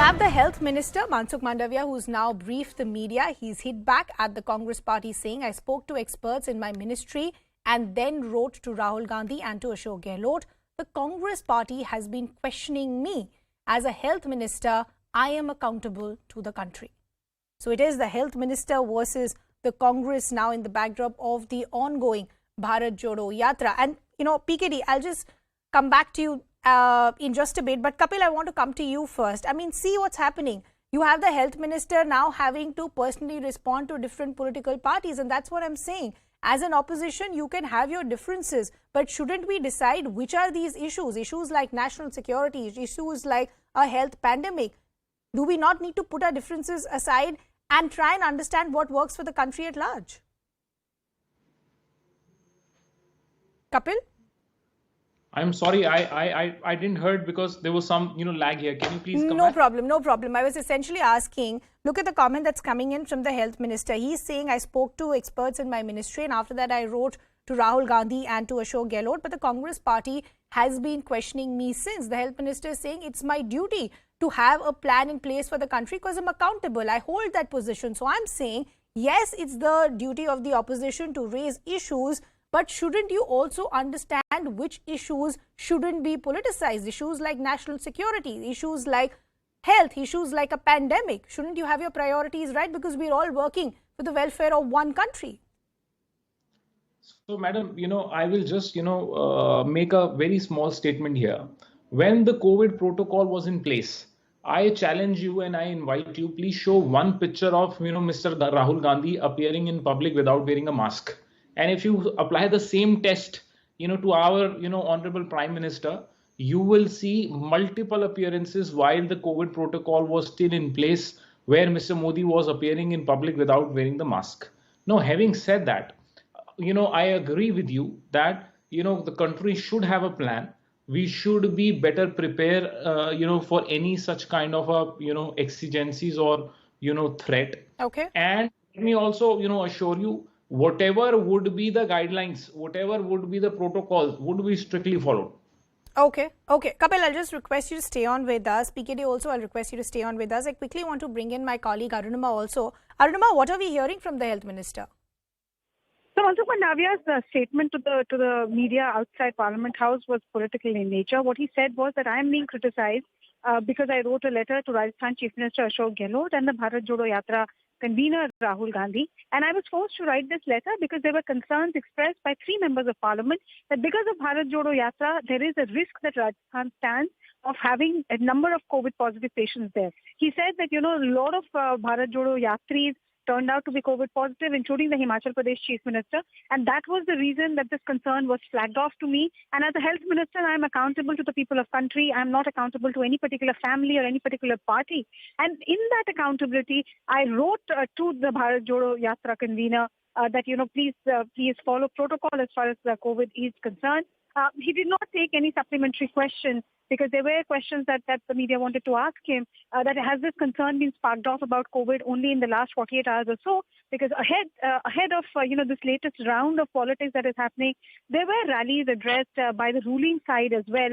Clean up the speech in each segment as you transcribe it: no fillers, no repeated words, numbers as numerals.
have the Health Minister Mansukh Mandaviya, who's now briefed the media. He's hit back at the Congress party saying, I spoke to experts in my ministry and then wrote to Rahul Gandhi and to Ashok Gehlot. The Congress party has been questioning me. As a health minister, I am accountable to the country. So it is the health minister versus the Congress now in the backdrop of the ongoing Bharat Jodo Yatra. And, PKD, I'll just come back to you in just a bit. But Kapil, I want to come to you first. I mean, see what's happening. You have the health minister now having to personally respond to different political parties. And that's what I'm saying. As an opposition, you can have your differences. But shouldn't we decide which are these issues? Issues like national security, issues like a health pandemic. Do we not need to put our differences aside and try and understand what works for the country at large? Kapil? I'm sorry, I didn't heard because there was some lag here. Can you please come back? No problem. I was essentially asking, look at the comment that's coming in from the health minister. He's saying, I spoke to experts in my ministry and after that I wrote to Rahul Gandhi and to Ashok Gehlot, but the Congress party has been questioning me since. The health minister is saying it's my duty to have a plan in place for the country because I'm accountable. I hold that position. So I'm saying, yes, it's the duty of the opposition to raise issues, but shouldn't you also understand which issues shouldn't be politicized? Issues like national security, issues like health, issues like a pandemic. Shouldn't you have your priorities right? Because we're all working for the welfare of one country. So, madam, I will just, make a very small statement here. When the COVID protocol was in place, I challenge you and I invite you, please show one picture of, Mr. Rahul Gandhi appearing in public without wearing a mask. And if you apply the same test, to our, Honorable Prime Minister, you will see multiple appearances while the COVID protocol was still in place where Mr. Modi was appearing in public without wearing the mask. Now, having said that, I agree with you that, the country should have a plan. We should be better prepared, for any such kind of a, exigencies or, threat. Okay. And let me also, assure you, whatever would be the guidelines, whatever would be the protocols would be strictly followed. Okay. Kapil, I'll just request you to stay on with us. PKD also, I'll request you to stay on with us. I quickly want to bring in my colleague Arunima also. Arunima, what are we hearing from the health minister? So Mansukh Mandaviya's statement to the media outside Parliament House was political in nature. What he said was that I am being criticized because I wrote a letter to Rajasthan Chief Minister Ashok Gehlot and the Bharat Jodo Yatra convener Rahul Gandhi, and I was forced to write this letter because there were concerns expressed by 3 members of Parliament that because of Bharat Jodo Yatra, there is a risk that Rajasthan stands of having a number of COVID positive patients there. He said that, a lot of Bharat Jodo Yatris turned out to be COVID positive, including the Himachal Pradesh Chief Minister. And that was the reason that this concern was flagged off to me. And as a health minister, I am accountable to the people of country. I am not accountable to any particular family or any particular party. And in that accountability, I wrote to the Bharat Jodo Yatra convener that, please follow protocol as far as the COVID is concerned. He did not take any supplementary questions because there were questions that the media wanted to ask him that has this concern been sparked off about COVID only in the last 48 hours or so, because ahead of this latest round of politics that is happening, there were rallies addressed by the ruling side as well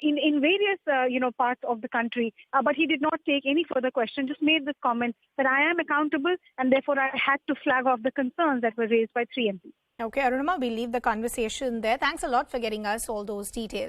in various parts of the country, but he did not take any further question, just made this comment that I am accountable and therefore I had to flag off the concerns that were raised by 3 MPs. Okay, Arunima, we'll leave the conversation there. Thanks a lot for getting us all those details.